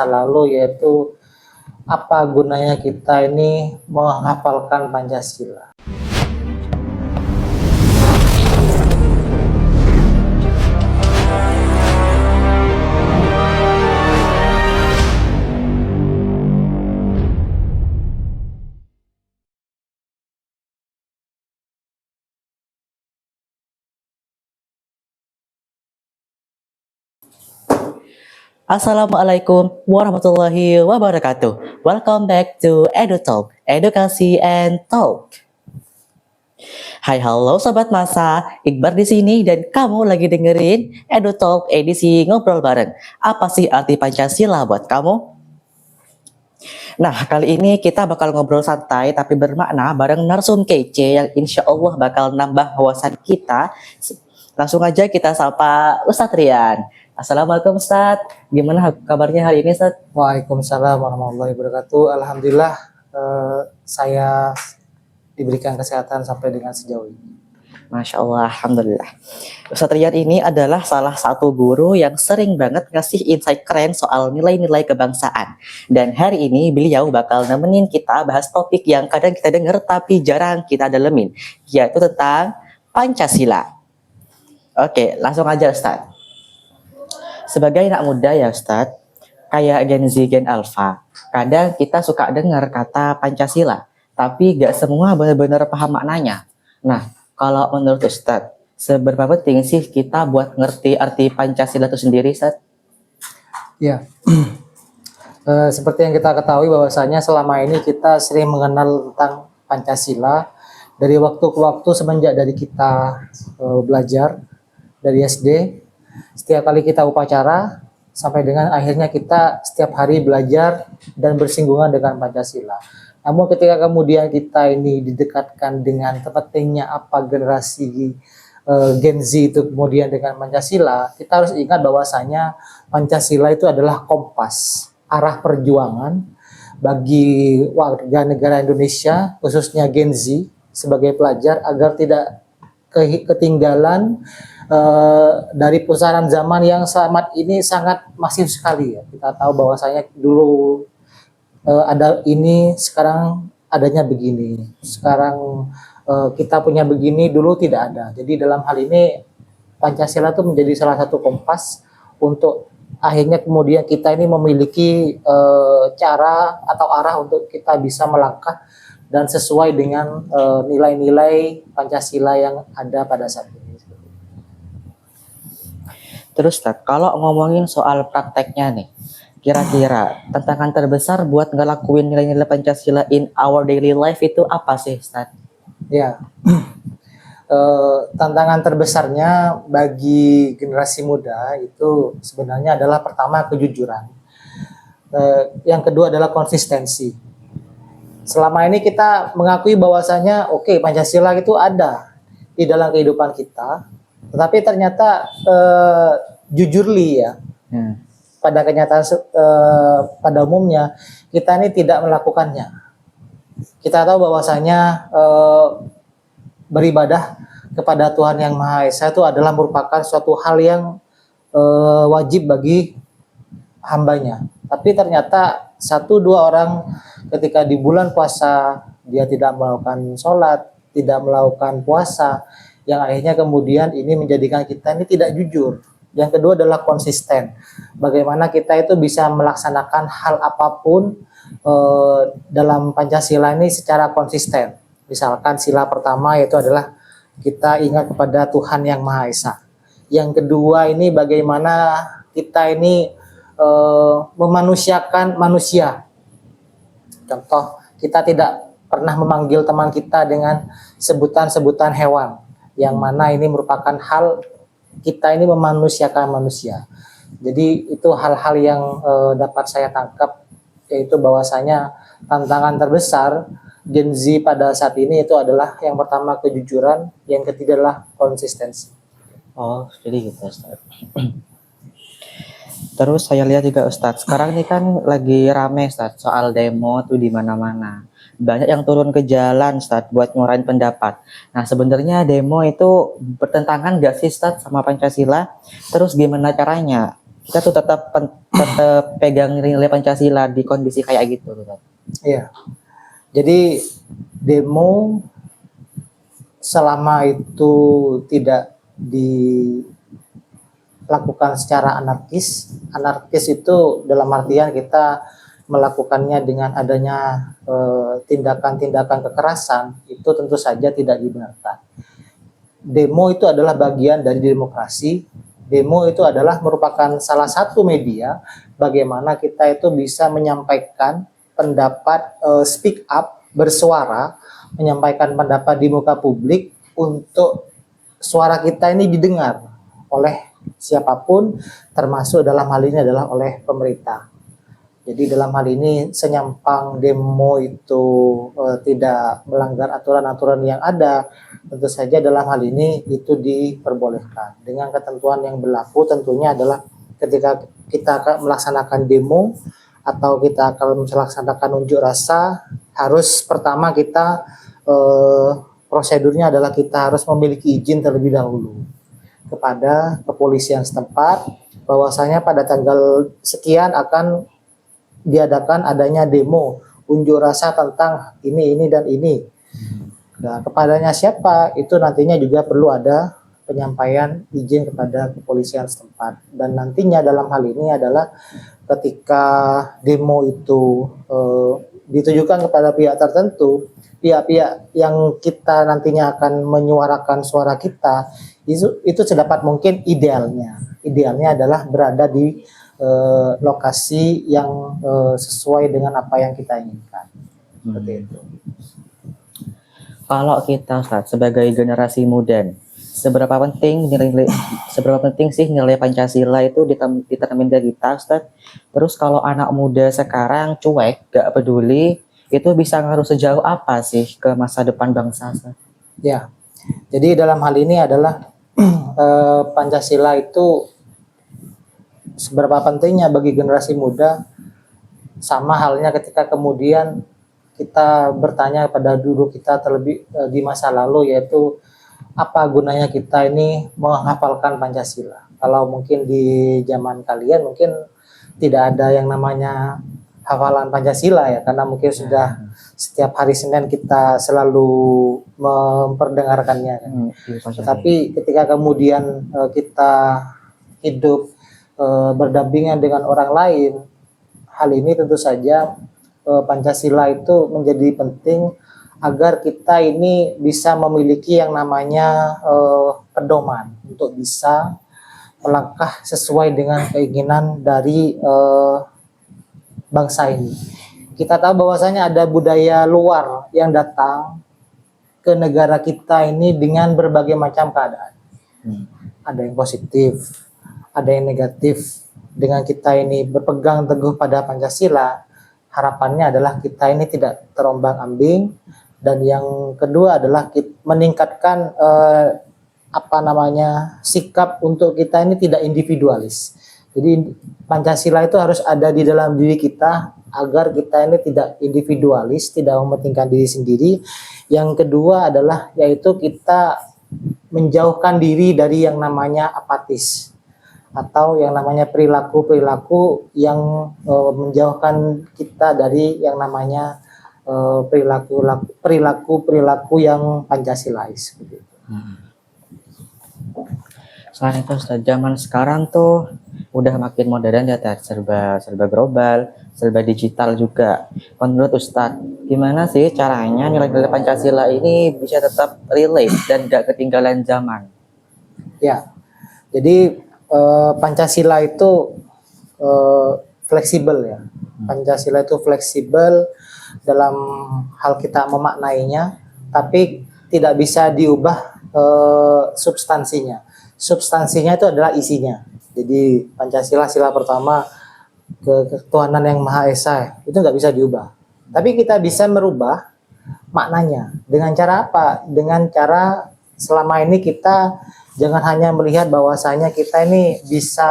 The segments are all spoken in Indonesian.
lalu, yaitu apa gunanya kita ini menghafalkan Pancasila. Assalamualaikum warahmatullahi wabarakatuh. Welcome back to EduTalk, Edukasi and Talk. Hai, halo sobat masa, Iqbar di sini dan kamu lagi dengerin EduTalk edisi ngobrol bareng. Apa sih arti Pancasila buat kamu? Nah, kali ini kita bakal ngobrol santai tapi bermakna bareng narsum kece yang insya Allah bakal nambah wawasan kita. Langsung aja kita sapa Ustadz Rian. Assalamualaikum Ustadz, gimana kabarnya hari ini Ustadz? Waalaikumsalam warahmatullahi wabarakatuh. Alhamdulillah saya diberikan kesehatan sampai dengan sejauh ini. Masya Allah, Alhamdulillah. Ustadz Rian ini adalah salah satu guru yang sering banget ngasih insight keren soal nilai-nilai kebangsaan. Dan hari ini beliau bakal nemenin kita bahas topik yang kadang kita dengar tapi jarang kita dalemin, yaitu tentang Pancasila. Oke, langsung aja Ustadz. Sebagai anak muda ya Ustadz, kayak Gen Z, Gen Alpha, kadang kita suka dengar kata Pancasila, tapi gak semua benar-benar paham maknanya. Nah, kalau menurut Ustadz, seberapa penting sih kita buat ngerti arti Pancasila itu sendiri, Ustadz? Ya, seperti yang kita ketahui bahwasanya selama ini kita sering mengenal tentang Pancasila dari waktu ke waktu semenjak dari kita belajar dari SD. Setiap kali kita upacara, sampai dengan akhirnya kita setiap hari belajar dan bersinggungan dengan Pancasila. Namun ketika kemudian kita ini didekatkan dengan pentingnya apa generasi Gen Z itu kemudian dengan Pancasila, kita harus ingat bahwasanya Pancasila itu adalah kompas, arah perjuangan bagi warga negara Indonesia, khususnya Gen Z sebagai pelajar agar tidak ketinggalan dari pusaran zaman yang sangat masif sekali ya. Kita tahu bahwasanya dulu ada ini, sekarang adanya begini. Sekarang kita punya begini, dulu tidak ada. Jadi dalam hal ini Pancasila itu menjadi salah satu kompas untuk akhirnya kemudian kita ini memiliki cara atau arah untuk kita bisa melangkah dan sesuai dengan nilai-nilai Pancasila yang ada pada saat ini. Terus Ustadz, kalau ngomongin soal prakteknya nih, kira-kira tantangan terbesar buat ngelakuin nilai-nilai Pancasila in our daily life itu apa sih Ustadz? Ya, tantangan terbesarnya bagi generasi muda itu sebenarnya adalah pertama kejujuran, yang kedua adalah konsistensi. Selama ini kita mengakui bahwasanya oke, Pancasila itu ada di dalam kehidupan kita, tetapi ternyata jujurly ya, pada kenyataan pada umumnya kita ini tidak melakukannya. Kita tahu bahwasanya beribadah kepada Tuhan Yang Maha Esa itu adalah merupakan suatu hal yang wajib bagi hambanya. Tapi ternyata 1-2 orang ketika di bulan puasa dia tidak melakukan sholat, tidak melakukan puasa, yang akhirnya kemudian ini menjadikan kita ini tidak jujur. Yang kedua adalah konsisten. Bagaimana kita itu bisa melaksanakan hal apapun dalam Pancasila ini secara konsisten. Misalkan sila pertama yaitu adalah kita ingat kepada Tuhan Yang Maha Esa. Yang kedua ini bagaimana kita ini memanusiakan manusia. Contoh, kita tidak pernah memanggil teman kita dengan sebutan-sebutan hewan, yang mana ini merupakan hal kita ini memanusiakan manusia. Jadi itu hal-hal yang dapat saya tangkap, yaitu bahwasanya tantangan terbesar Gen Z pada saat ini itu adalah yang pertama kejujuran, yang ketiga adalah konsistensi. Oh, jadi gitu Ustadz. Terus saya lihat juga Ustadz, sekarang ini kan lagi rame Ustadz soal demo tuh di mana-mana. Banyak yang turun ke jalan Ustadz buat nyuarain pendapat. Nah, sebenarnya demo itu bertentangan gak sih Ustadz sama Pancasila? Terus gimana caranya kita tuh tetap pegang nilai Pancasila di kondisi kayak gitu Ustaz. Iya. Jadi demo selama itu tidak dilakukan secara anarkis, anarkis itu dalam artian kita melakukannya dengan adanya tindakan-tindakan kekerasan, itu tentu saja tidak dibenarkan. Demo itu adalah bagian dari demokrasi. Demo itu adalah merupakan salah satu media bagaimana kita itu bisa menyampaikan pendapat, speak up, bersuara, menyampaikan pendapat di muka publik untuk suara kita ini didengar oleh siapapun, termasuk dalam hal ini adalah oleh pemerintah. Jadi dalam hal ini senyampang demo itu tidak melanggar aturan-aturan yang ada, tentu saja dalam hal ini itu diperbolehkan. Dengan ketentuan yang berlaku tentunya adalah ketika kita akan melaksanakan demo atau kita akan melaksanakan unjuk rasa, harus pertama kita prosedurnya adalah kita harus memiliki izin terlebih dahulu kepada kepolisian setempat bahwasanya pada tanggal sekian akan diadakan adanya demo unjuk rasa tentang ini dan ini. Nah, kepadanya siapa itu nantinya juga perlu ada penyampaian izin kepada kepolisian setempat. Dan nantinya dalam hal ini adalah ketika demo itu ditujukan kepada pihak tertentu, pihak-pihak yang kita nantinya akan menyuarakan suara kita itu sedapat mungkin idealnya adalah berada di lokasi yang sesuai dengan apa yang kita inginkan. Seperti itu. Kalau kita Ustaz, sebagai generasi muda, seberapa penting sih nilai Pancasila itu ditemukan dari kita Ustaz? Terus kalau anak muda sekarang cuek, gak peduli, itu bisa ngaruh sejauh apa sih ke masa depan bangsa Ustaz? Ya, jadi dalam hal ini adalah Pancasila itu seberapa pentingnya bagi generasi muda, sama halnya ketika kemudian kita bertanya pada dulu kita terlebih di masa lalu, yaitu apa gunanya kita ini menghafalkan Pancasila. Kalau mungkin di zaman kalian mungkin tidak ada yang namanya hafalan Pancasila ya, karena mungkin sudah setiap hari Senin kita selalu memperdengarkannya. Tetapi ketika kemudian kita hidup berdampingan dengan orang lain, hal ini tentu saja Pancasila itu menjadi penting agar kita ini bisa memiliki yang namanya pedoman untuk bisa melangkah sesuai dengan keinginan dari bangsa ini. Kita tahu bahwasanya ada budaya luar yang datang ke negara kita ini dengan berbagai macam keadaan. Ada yang positif, ada yang negatif. Dengan kita ini berpegang teguh pada Pancasila, harapannya adalah kita ini tidak terombang-ambing, dan yang kedua adalah meningkatkan sikap untuk kita ini tidak individualis. Jadi Pancasila itu harus ada di dalam diri kita agar kita ini tidak individualis, tidak mementingkan diri sendiri. Yang kedua adalah yaitu kita menjauhkan diri dari yang namanya apatis atau yang namanya perilaku-perilaku yang menjauhkan kita dari yang namanya perilaku yang Pancasilais. Selain itu zaman sekarang tuh udah makin modern ya, serba global, serba digital juga. Menurut Ustadz, gimana sih caranya nilai-nilai Pancasila ini bisa tetap relate dan gak ketinggalan zaman? Ya, jadi Pancasila itu fleksibel ya. Pancasila itu fleksibel dalam hal kita memaknainya, tapi tidak bisa diubah substansinya. Substansinya itu adalah isinya. Jadi Pancasila sila pertama ketuhanan yang Maha Esa itu nggak bisa diubah. Tapi kita bisa merubah maknanya. Dengan cara apa? Dengan cara selama ini kita jangan hanya melihat bahwasanya kita ini bisa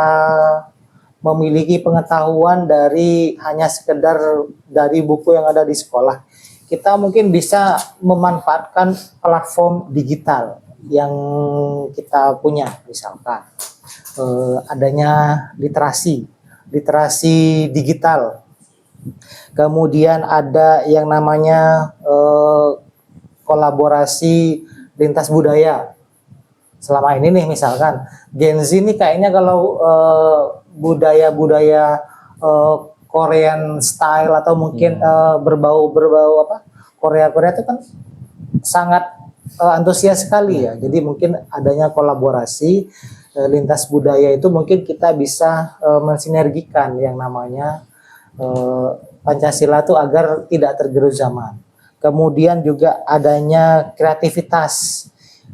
memiliki pengetahuan dari hanya sekedar dari buku yang ada di sekolah. Kita mungkin bisa memanfaatkan platform digital yang kita punya, misalkan adanya literasi digital. Kemudian ada yang namanya kolaborasi lintas budaya. Selama ini nih misalkan Gen Z ini kayaknya kalau budaya-budaya Korean style atau mungkin berbau apa Korea itu kan sangat antusias sekali ya. Jadi mungkin adanya kolaborasi lintas budaya itu mungkin kita bisa mensinergikan yang namanya Pancasila itu agar tidak tergerus zaman. Kemudian juga adanya kreativitas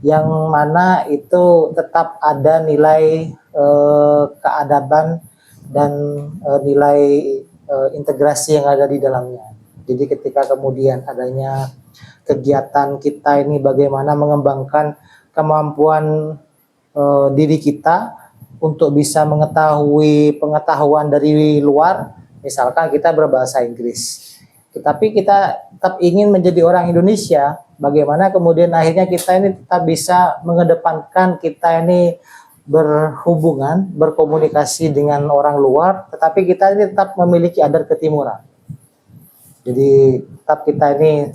yang mana itu tetap ada nilai keadaban dan nilai integrasi yang ada di dalamnya. Jadi ketika kemudian adanya kegiatan kita ini bagaimana mengembangkan kemampuan diri kita untuk bisa mengetahui pengetahuan dari luar, misalkan kita berbahasa Inggris. Tetapi kita tetap ingin menjadi orang Indonesia, bagaimana kemudian akhirnya kita ini tetap bisa mengedepankan kita ini berhubungan, berkomunikasi dengan orang luar, tetapi kita ini tetap memiliki adat ketimuran. Jadi tetap kita ini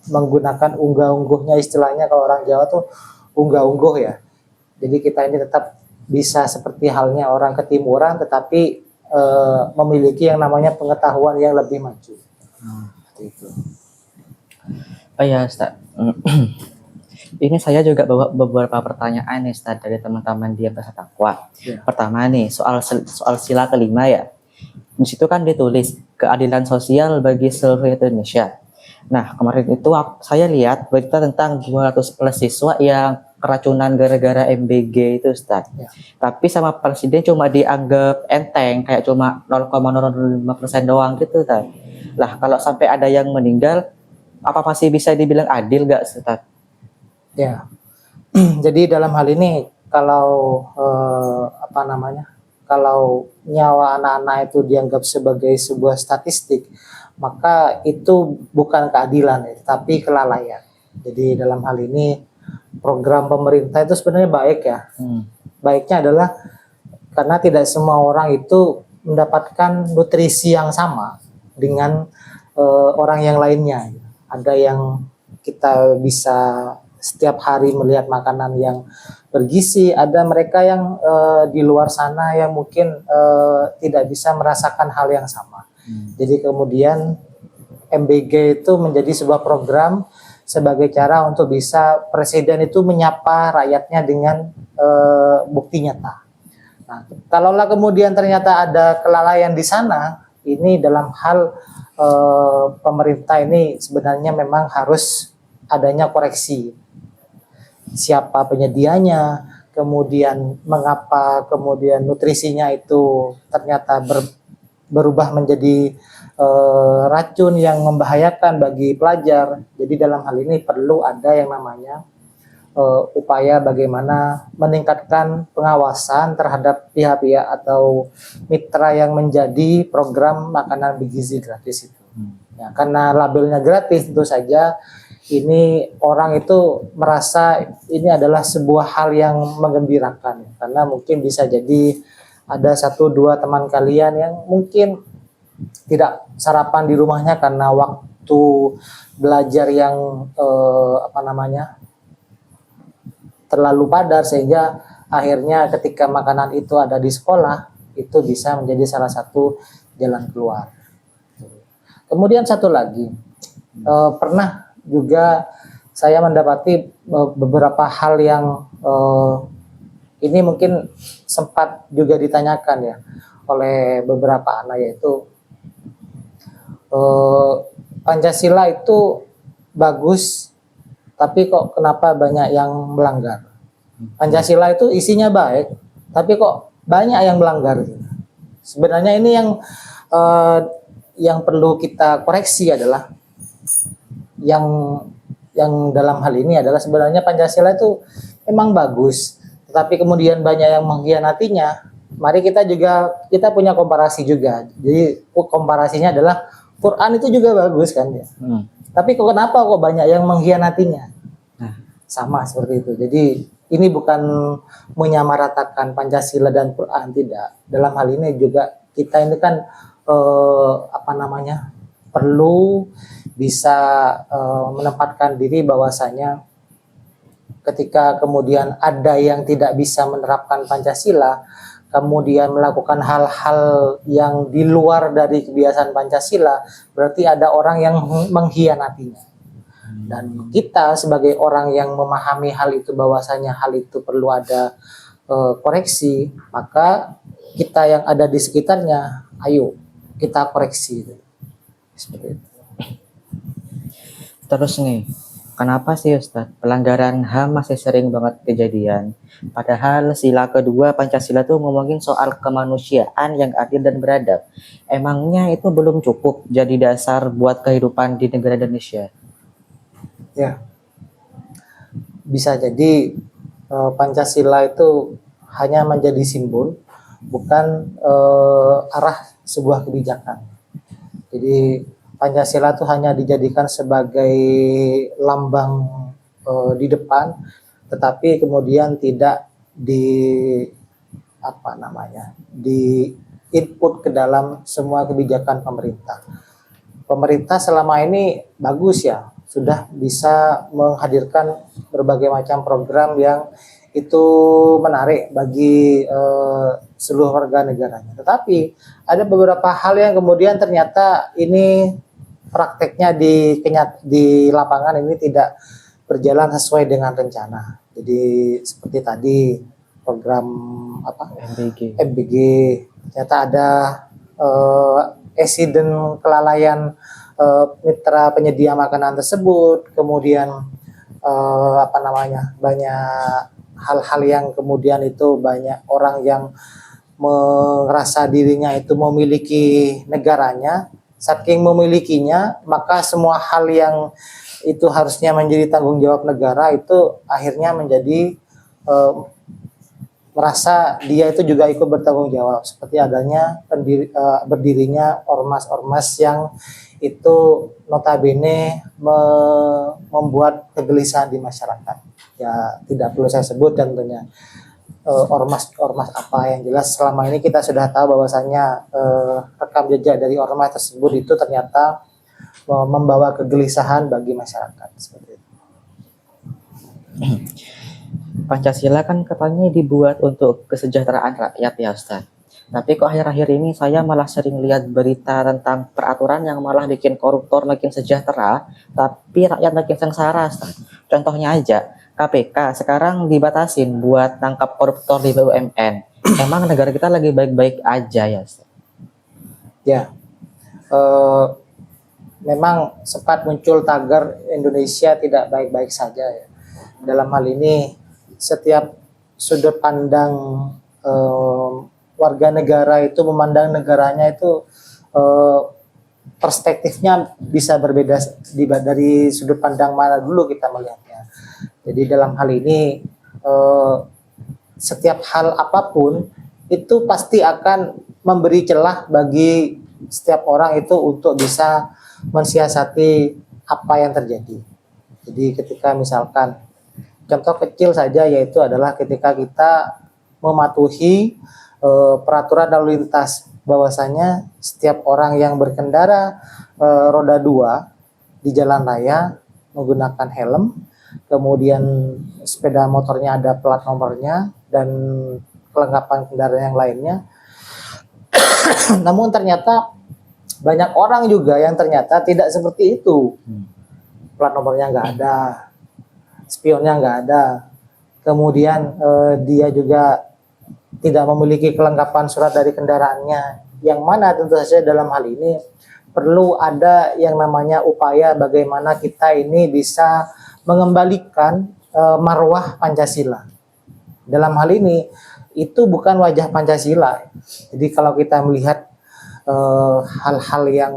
menggunakan unggah-ungguhnya, istilahnya kalau orang Jawa tuh unggah-ungguh ya. Jadi kita ini tetap bisa seperti halnya orang ketimuran, tetapi memiliki yang namanya pengetahuan yang lebih maju. Itu. Oh ya, Ustaz. Ini saya juga bawa beberapa pertanyaan nih, Ustaz, dari teman-teman di Bahasa Takwa. Ya. Pertama nih, soal sila kelima ya. Di situ kan ditulis keadilan sosial bagi seluruh Indonesia. Nah, kemarin itu saya lihat berita tentang 200 plus siswa yang keracunan gara-gara MBG itu, Ustaz. Ya. Tapi sama presiden cuma dianggap enteng, kayak cuma 0,05% doang gitu, Ustaz. Lah, kalau sampai ada yang meninggal, apa masih bisa dibilang adil gak, Ustaz? Ya. Jadi dalam hal ini kalau kalau nyawa anak-anak itu dianggap sebagai sebuah statistik, maka itu bukan keadilan, tapi kelalaian. Jadi dalam hal ini program pemerintah itu sebenarnya baik ya. Baiknya adalah karena tidak semua orang itu mendapatkan nutrisi yang sama dengan orang yang lainnya. Ada yang kita bisa setiap hari melihat makanan yang bergizi, ada mereka yang di luar sana yang mungkin tidak bisa merasakan hal yang sama. Jadi kemudian MBG itu menjadi sebuah program sebagai cara untuk bisa presiden itu menyapa rakyatnya dengan bukti nyata. Nah, kalaulah kemudian ternyata ada kelalaian di sana, ini dalam hal pemerintah ini sebenarnya memang harus adanya koreksi. Siapa penyedianya, kemudian mengapa kemudian nutrisinya itu ternyata berubah menjadi racun yang membahayakan bagi pelajar. Jadi dalam hal ini perlu ada yang namanya upaya bagaimana meningkatkan pengawasan terhadap pihak-pihak atau mitra yang menjadi program makanan bergizi gratis itu. Ya, karena labelnya gratis tentu saja ini orang itu merasa ini adalah sebuah hal yang menggembirakan, karena mungkin bisa jadi ada 1-2 teman kalian yang mungkin tidak sarapan di rumahnya karena waktu belajar yang terlalu padat, sehingga akhirnya ketika makanan itu ada di sekolah itu bisa menjadi salah satu jalan keluar. Kemudian satu lagi, pernah juga saya mendapati beberapa hal yang ini mungkin sempat juga ditanyakan ya oleh beberapa anak, yaitu Pancasila itu bagus, tapi kok kenapa banyak yang melanggar? Pancasila itu isinya baik, tapi kok banyak yang melanggar? Sebenarnya ini yang perlu kita koreksi adalah yang dalam hal ini adalah sebenarnya Pancasila itu memang bagus, tetapi kemudian banyak yang mengkhianatinya. Mari kita punya komparasi juga. Jadi komparasinya adalah Quran itu juga bagus kan ya. Tapi kenapa kok banyak yang mengkhianatinya? Sama seperti itu. Jadi ini bukan menyamaratakan Pancasila dan Quran, tidak. Dalam hal ini juga kita ini kan apa namanya, perlu bisa menempatkan diri bahwasanya ketika kemudian ada yang tidak bisa menerapkan Pancasila, kemudian melakukan hal-hal yang di luar dari kebiasaan Pancasila, berarti ada orang yang mengkhianatinya. Dan kita sebagai orang yang memahami hal itu, bahwasanya hal itu perlu ada koreksi, maka kita yang ada di sekitarnya, ayo kita koreksi. Seperti itu. Terus nih, kenapa sih Ustadz pelanggaran HAM masih sering banget kejadian? Padahal sila kedua Pancasila tuh ngomongin soal kemanusiaan yang adil dan beradab. Emangnya itu belum cukup jadi dasar buat kehidupan di negara Indonesia? Ya, bisa jadi Pancasila itu hanya menjadi simbol, bukan arah sebuah kebijakan. Jadi Pancasila itu hanya dijadikan sebagai lambang di depan, tetapi kemudian tidak di apa namanya, di input ke dalam semua kebijakan pemerintah. Pemerintah selama ini bagus ya, sudah bisa menghadirkan berbagai macam program yang itu menarik bagi seluruh warga negaranya. Tetapi ada beberapa hal yang kemudian ternyata ini prakteknya di lapangan ini tidak berjalan sesuai dengan rencana. Jadi seperti tadi program apa MBG, ternyata ada insiden kelalaian mitra penyedia makanan tersebut, kemudian apa namanya, banyak hal-hal yang kemudian itu banyak orang yang merasa dirinya itu memiliki negaranya, saking memilikinya maka semua hal yang itu harusnya menjadi tanggung jawab negara itu akhirnya menjadi merasa dia itu juga ikut bertanggung jawab, seperti adanya berdirinya ormas-ormas yang itu notabene membuat kegelisahan di masyarakat. Ya tidak perlu saya sebut tentunya ormas-ormas apa, yang jelas selama ini kita sudah tahu bahwasanya rekam jejak dari ormas tersebut itu ternyata membawa kegelisahan bagi masyarakat seperti itu. Pancasila kan katanya dibuat untuk kesejahteraan rakyat ya Ustaz. Tapi kok akhir-akhir ini saya malah sering lihat berita tentang peraturan yang malah bikin koruptor makin sejahtera, tapi rakyat makin sengsara Ustaz. Contohnya aja, KPK sekarang dibatasin buat tangkap koruptor di BUMN. Emang negara kita lagi baik-baik aja ya Ustaz? Ya, memang sempat muncul tagar Indonesia tidak baik-baik saja ya. Dalam hal ini setiap sudut pandang warga negara itu memandang negaranya itu perspektifnya bisa berbeda dari sudut pandang mana dulu kita melihatnya. Jadi dalam hal ini setiap hal apapun itu pasti akan memberi celah bagi setiap orang itu untuk bisa mensiasati apa yang terjadi. Jadi ketika misalkan contoh kecil saja, yaitu adalah ketika kita mematuhi peraturan lalu lintas, bahwasanya setiap orang yang berkendara roda 2 di jalan raya menggunakan helm, kemudian sepeda motornya ada plat nomornya dan kelengkapan kendaraan yang lainnya. Namun ternyata banyak orang juga yang ternyata tidak seperti itu. Plat nomornya nggak ada, spionnya nggak ada, kemudian dia juga tidak memiliki kelengkapan surat dari kendaraannya, yang mana tentu saja dalam hal ini perlu ada yang namanya upaya bagaimana kita ini bisa mengembalikan marwah Pancasila. Dalam hal ini itu bukan wajah Pancasila. Jadi kalau kita melihat hal-hal yang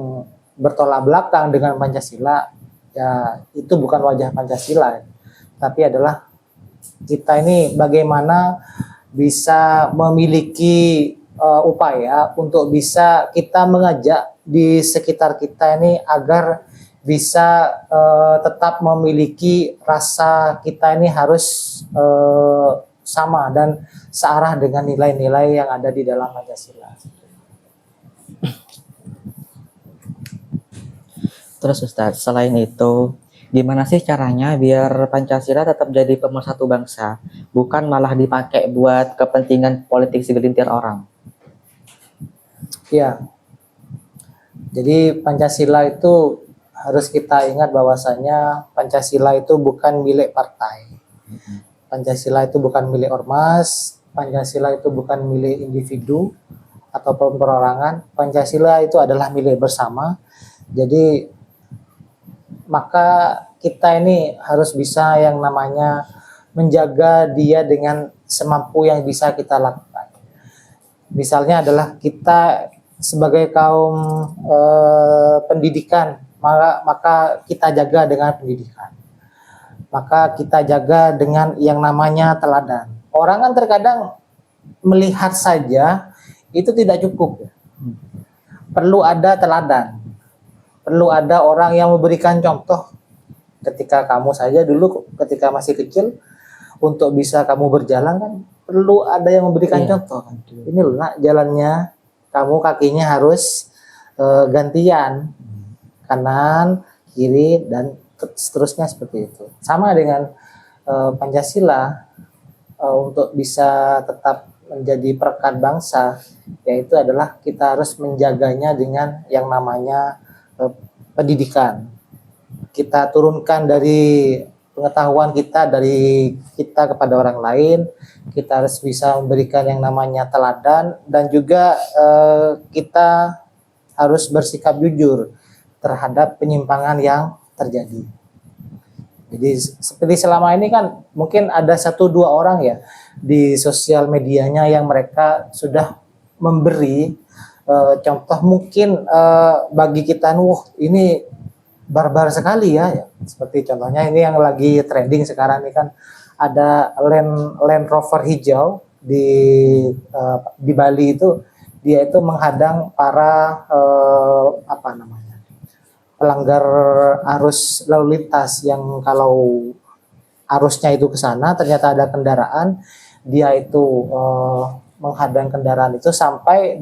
bertolak belakang dengan Pancasila, ya itu bukan wajah Pancasila, tapi adalah kita ini bagaimana bisa memiliki upaya untuk bisa kita mengajak di sekitar kita ini agar bisa tetap memiliki rasa kita ini harus sama dan searah dengan nilai-nilai yang ada di dalam Pancasila. Terus Ustadz, selain itu, gimana sih caranya biar Pancasila tetap jadi pemersatu bangsa, bukan malah dipakai buat kepentingan politik segelintir orang? Ya, jadi Pancasila itu harus kita ingat bahwasanya Pancasila itu bukan milik partai. Pancasila itu bukan milik ormas, Pancasila itu bukan milik individu ataupun perorangan. Pancasila itu adalah milik bersama. Jadi maka kita ini harus bisa yang namanya menjaga dia dengan semampu yang bisa kita lakukan. Misalnya adalah kita sebagai kaum pendidikan, maka kita jaga dengan pendidikan. Maka kita jaga dengan yang namanya teladan. Orang kan terkadang melihat saja itu tidak cukup. Perlu ada teladan. Perlu ada orang yang memberikan contoh. Ketika kamu saja dulu ketika masih kecil, untuk bisa kamu berjalan kan perlu ada yang memberikan contoh. Ini loh nak jalannya, kamu kakinya harus gantian, kanan, kiri, dan seterusnya seperti itu. Sama dengan Pancasila, untuk bisa tetap menjadi perekat bangsa, yaitu adalah kita harus menjaganya dengan yang namanya pendidikan. Kita turunkan dari pengetahuan kita dari kita kepada orang lain. Kita harus bisa memberikan yang namanya teladan, dan juga kita harus bersikap jujur terhadap penyimpangan yang terjadi. Jadi seperti selama ini kan mungkin ada 1-2 orang ya di sosial medianya yang mereka sudah memberi contoh mungkin bagi kita, ini barbar sekali ya. Seperti contohnya ini yang lagi trending sekarang ini kan ada Land Rover hijau di Bali itu, dia itu menghadang para pelanggar arus lalu lintas yang kalau arusnya itu ke sana ternyata ada kendaraan, dia itu menghadang kendaraan itu sampai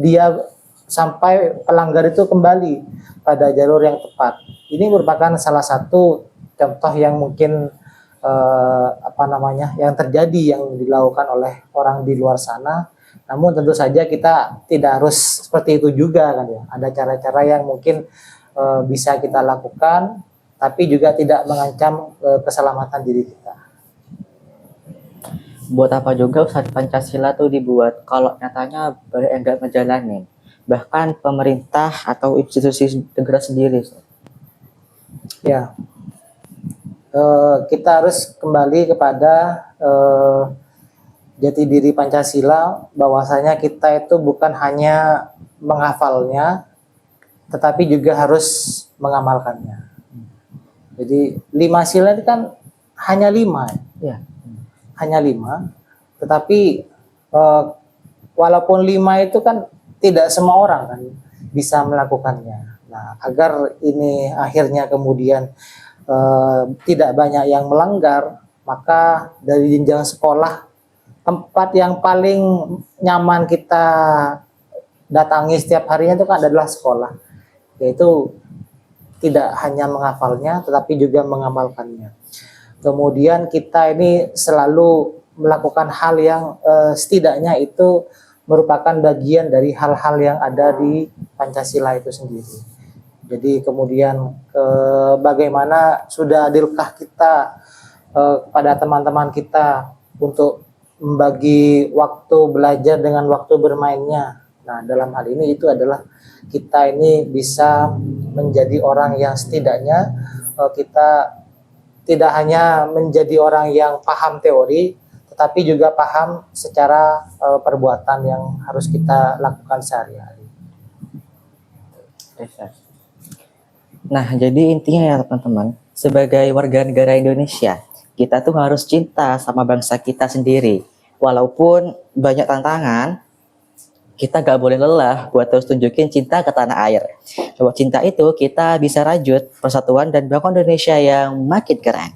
pelanggar itu kembali pada jalur yang tepat. Ini merupakan salah satu contoh yang mungkin yang terjadi, yang dilakukan oleh orang di luar sana. Namun tentu saja kita tidak harus seperti itu juga kan ya. Ada cara-cara yang mungkin bisa kita lakukan, tapi juga tidak mengancam keselamatan diri kita. Buat apa juga Ustadz Pancasila tuh dibuat kalau nyatanya banyak yang nggak ngejalanin, bahkan pemerintah atau institusi negara sendiri. Ya, kita harus kembali kepada jati diri Pancasila, bahwasanya kita itu bukan hanya menghafalnya, tetapi juga harus mengamalkannya. Jadi 5 sila itu kan hanya 5, ya, hanya 5. Tetapi walaupun 5 itu kan tidak semua orang kan bisa melakukannya. Nah, agar ini akhirnya kemudian tidak banyak yang melanggar, maka dari jenjang sekolah, tempat yang paling nyaman kita datangi setiap harinya itu kan adalah sekolah, yaitu tidak hanya menghafalnya tetapi juga mengamalkannya. Kemudian kita ini selalu melakukan hal yang setidaknya itu merupakan bagian dari hal-hal yang ada di Pancasila itu sendiri. Jadi kemudian bagaimana sudah adilkah kita kepada teman-teman kita untuk membagi waktu belajar dengan waktu bermainnya. Nah, dalam hal ini itu adalah kita ini bisa menjadi orang yang setidaknya kita tidak hanya menjadi orang yang paham teori, tetapi juga paham secara perbuatan yang harus kita lakukan sehari-hari. Nah, jadi intinya ya teman-teman, sebagai warga negara Indonesia, kita tuh harus cinta sama bangsa kita sendiri. Walaupun banyak tantangan, kita gak boleh lelah buat terus tunjukin cinta ke tanah air. Lewat cinta itu kita bisa rajut persatuan dan bangun Indonesia yang makin keren.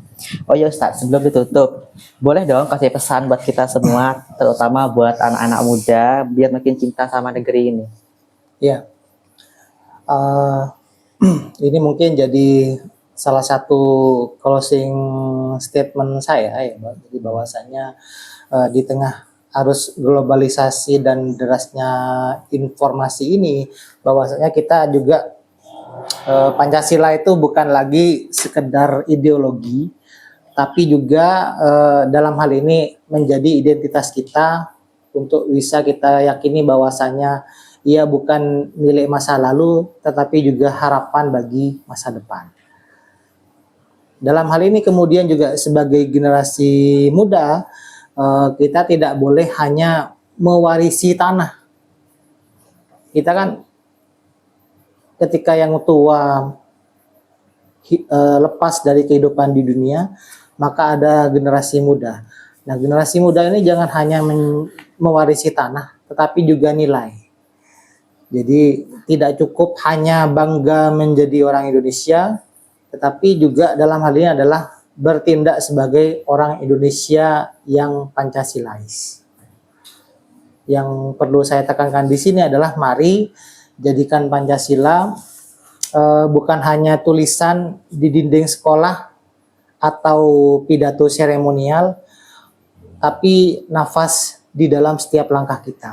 Oh ya Ustadz, sebelum ditutup, boleh dong kasih pesan buat kita semua, terutama buat anak-anak muda, biar makin cinta sama negeri ini. Ya, eh, ini mungkin jadi salah satu closing statement saya ya, jadi bahwasanya di tengah arus globalisasi dan derasnya informasi ini, bahwasanya kita juga Pancasila itu bukan lagi sekedar ideologi, tapi juga dalam hal ini menjadi identitas kita untuk bisa kita yakini bahwasanya ia bukan milik masa lalu, tetapi juga harapan bagi masa depan. Dalam hal ini kemudian juga sebagai generasi muda, kita tidak boleh hanya mewarisi tanah. Kita kan ketika yang tua lepas dari kehidupan di dunia, maka ada generasi muda. Nah, generasi muda ini jangan hanya mewarisi tanah, tetapi juga nilai. Jadi tidak cukup hanya bangga menjadi orang Indonesia, tetapi juga dalam hal ini adalah bertindak sebagai orang Indonesia yang Pancasilais. Yang perlu saya tekankan di sini adalah mari jadikan Pancasila bukan hanya tulisan di dinding sekolah atau pidato seremonial, tapi nafas di dalam setiap langkah kita.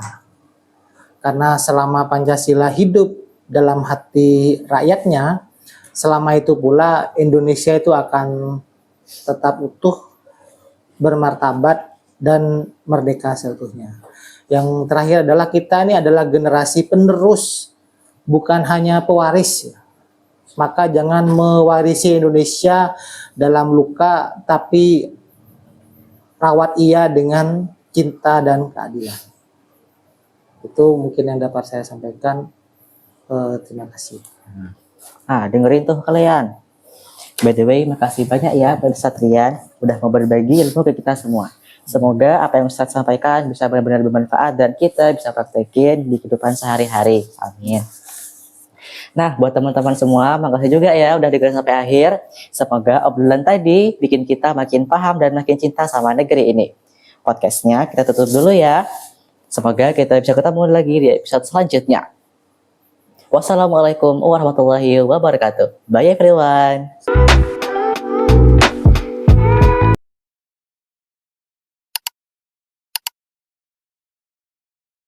Karena selama Pancasila hidup dalam hati rakyatnya, selama itu pula Indonesia itu akan tetap utuh, bermartabat, dan merdeka seutuhnya. Yang terakhir adalah kita ini adalah generasi penerus, bukan hanya pewaris. Maka jangan mewarisi Indonesia dalam luka, tapi rawat ia dengan cinta dan keadilan. Itu mungkin yang dapat saya sampaikan. Terima kasih. Dengerin tuh kalian. By the way, makasih banyak ya Ustadz Rian udah mau berbagi ilmu ke kita semua. Semoga apa yang Ustadz sampaikan bisa benar-benar bermanfaat dan kita bisa praktekin di kehidupan sehari-hari. Amin. Nah, buat teman-teman semua, makasih juga ya udah dengerin sampai akhir. Semoga obrolan tadi bikin kita makin paham dan makin cinta sama negeri ini. Podcastnya kita tutup dulu ya. Semoga kita bisa ketemu lagi di episode selanjutnya. Wassalamualaikum warahmatullahi wabarakatuh. Bye everyone.